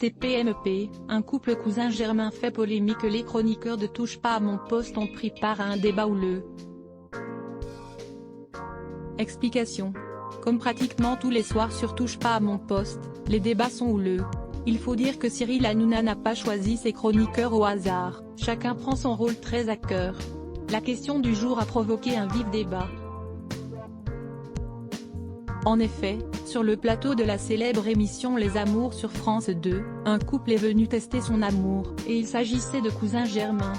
/TPMP, un couple cousin germain fait polémique. Les chroniqueurs de Touche pas à mon poste ont pris part à un débat houleux. Explication. Comme pratiquement tous les soirs sur Touche pas à mon poste, les débats sont houleux. Il faut dire que Cyril Hanouna n'a pas choisi ses chroniqueurs au hasard, chacun prend son rôle très à cœur. La question du jour a provoqué un vif débat. En effet, sur le plateau de la célèbre émission Les Amours sur France 2, un couple est venu tester son amour, et il s'agissait de cousins germains.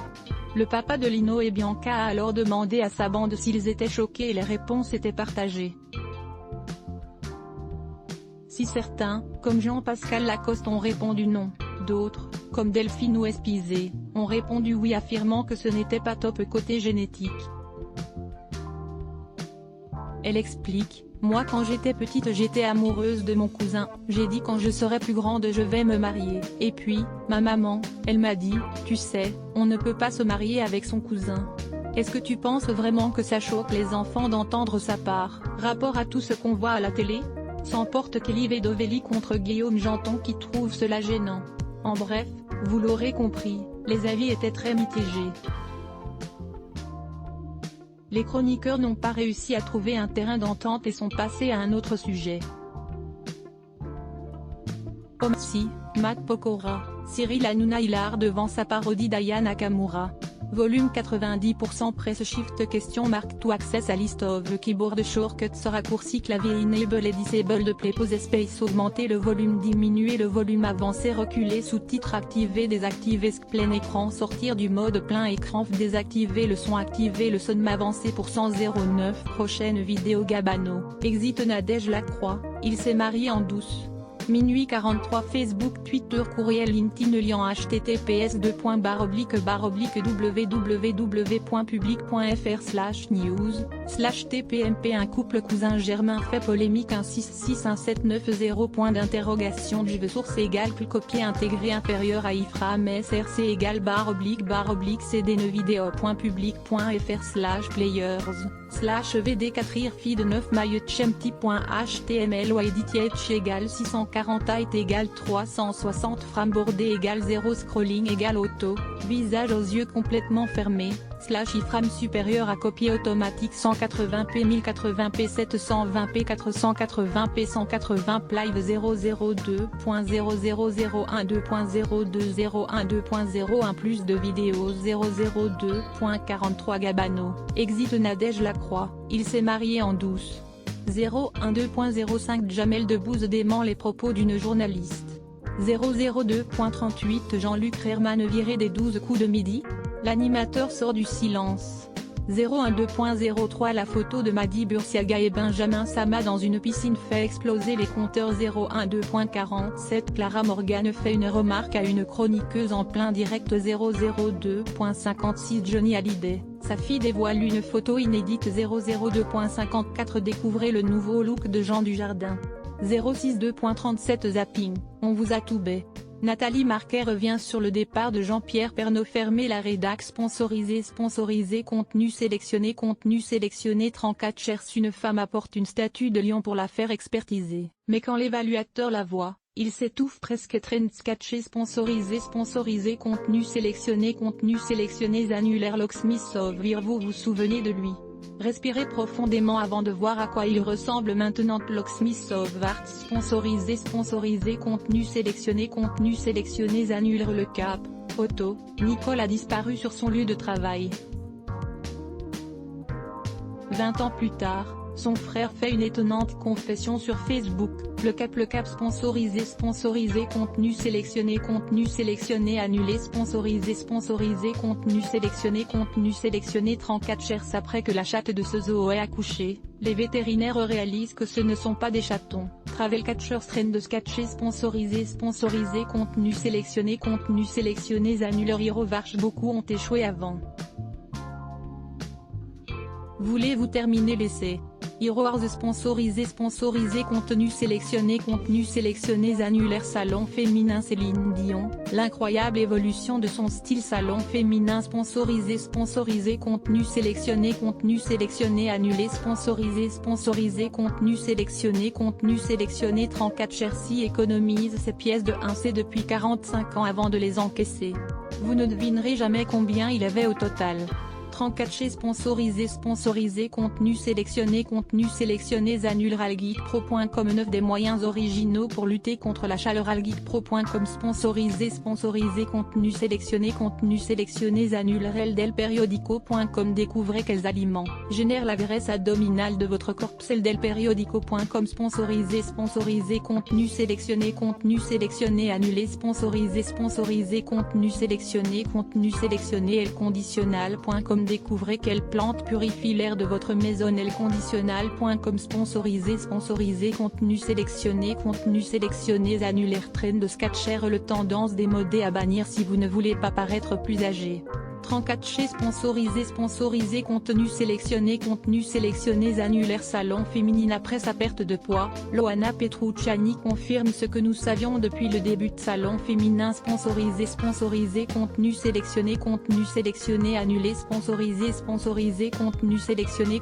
Le papa de Lino et Bianca a alors demandé à sa bande s'ils étaient choqués et les réponses étaient partagées. Si certains, comme Jean-Pascal Lacoste ont répondu non, d'autres, comme Delphine ou Espizé, ont répondu oui affirmant que ce n'était pas top côté génétique. Elle explique. Moi quand j'étais petite j'étais amoureuse de mon cousin, j'ai dit quand je serai plus grande je vais me marier, et puis, ma maman, elle m'a dit, tu sais, on ne peut pas se marier avec son cousin. Est-ce que tu penses vraiment que ça choque les enfants d'entendre sa part, rapport à tout ce qu'on voit à la télé? S'emporte Kelly Vedovelli contre Guillaume Janton qui trouve cela gênant. En bref, vous l'aurez compris, les avis étaient très mitigés. Les chroniqueurs n'ont pas réussi à trouver un terrain d'entente et sont passés à un autre sujet. Comme si, Matt Pokora, Cyril Hanouna hilar devant sa parodie d'Aya Nakamura. Volume 90% Press Shift question mark to access a list of the keyboard shortcuts raccourci clavier enable et disable play pause space augmenter le volume diminuer le volume avancer reculer sous-titres activer désactiver plein écran sortir du mode plein écran désactiver le son avancer pour 109 prochaine vidéo Gabano, exit Nadège Lacroix, il s'est marié en douce. Minuit 43 Facebook Twitter Courriel LinkedIn lien https://www.public.fr/news/tpmp Un couple cousin germain fait polémique un 66179 point d'interrogation Juve source égale copier intégré inférieur à iframe src égale /video.public.fr/players/vd4 feed 9 myutchempty.html ou edit égale 640 height égale 360 frames bordé égale 0 scrolling égale auto, visage aux yeux complètement fermés, iframe supérieur à copier automatique 180p 1080p 720p 480p 180 live 002.00012.02012.01 plus de vidéos 002.43 Gabano, exit Nadège Lacroix, il s'est marié en douce. 012.05 Jamel Debbouze dément les propos d'une journaliste. 002.38 Jean-Luc Reichmann viré des 12 coups de midi. L'animateur sort du silence. 012.03 La photo de Madi Bursiaga et Benjamin Sama dans une piscine fait exploser les compteurs. 012.47 Clara Morgan fait une remarque à une chroniqueuse en plein direct. 002.56 Johnny Hallyday, sa fille dévoile une photo inédite. 002.54 Découvrez le nouveau look de Jean Dujardin. 062.37 Zapping, on vous a tout bé. Nathalie Marquet revient sur le départ de Jean-Pierre Pernaut. Fermé la rédac sponsorisé contenu sélectionné 34 cherche une femme apporte une statue de lion pour la faire expertiser, mais quand l'évaluateur la voit, il s'étouffe presque. Trend sketché sponsorisé contenu sélectionné annulaire Locksmith Sauvir vous vous souvenez de lui? Respirez profondément avant de voir à quoi il ressemble maintenant. Locksmith Sauveart sponsorisé contenu sélectionné annule le cap, photo, Nicole a disparu sur son lieu de travail. 20 ans plus tard, son frère fait une étonnante confession sur Facebook. Le cap sponsorisé contenu sélectionné annulé sponsorisé contenu sélectionné 34 cherches après que la chatte de ce zoo ait accouché, les vétérinaires réalisent que ce ne sont pas des chatons. Travel Catchers Trend sketché sponsorisé contenu sélectionné annuleur Hero Varch beaucoup ont échoué avant. Voulez-vous terminer l'essai? Heroes sponsorisé contenu sélectionné annulaire salon féminin Céline Dion, l'incroyable évolution de son style salon féminin sponsorisé contenu sélectionné annulé sponsorisé contenu sélectionné 34 Chersi économise ses pièces de 1C depuis 45 ans avant de les encaisser. Vous ne devinerez jamais combien il avait au total. 34 chez sponsorisé contenu sélectionné annule ralgeekpro.com 9 des moyens originaux pour lutter contre la chaleur ralgeekpro.com sponsorisé contenu sélectionné annule delperiodico.com découvrez quels aliments génèrent la graisse abdominale de votre corps delperiodico.com sponsorisé contenu sélectionné annulé sponsorisé contenu sélectionné elconditionnal.com découvrez quelle plante purifie l'air de votre maison elconditionnal.com sponsorisé contenu sélectionné annulaire trend de Skechers le tendance démodée à bannir si vous ne voulez pas paraître plus âgé. 34 chez sponsorisé contenu sélectionné annulaire salon féminine après sa perte de poids, Loana Petrucciani confirme ce que nous savions depuis le début de salon féminin sponsorisé contenu sélectionné annulé sponsorisé contenu sélectionné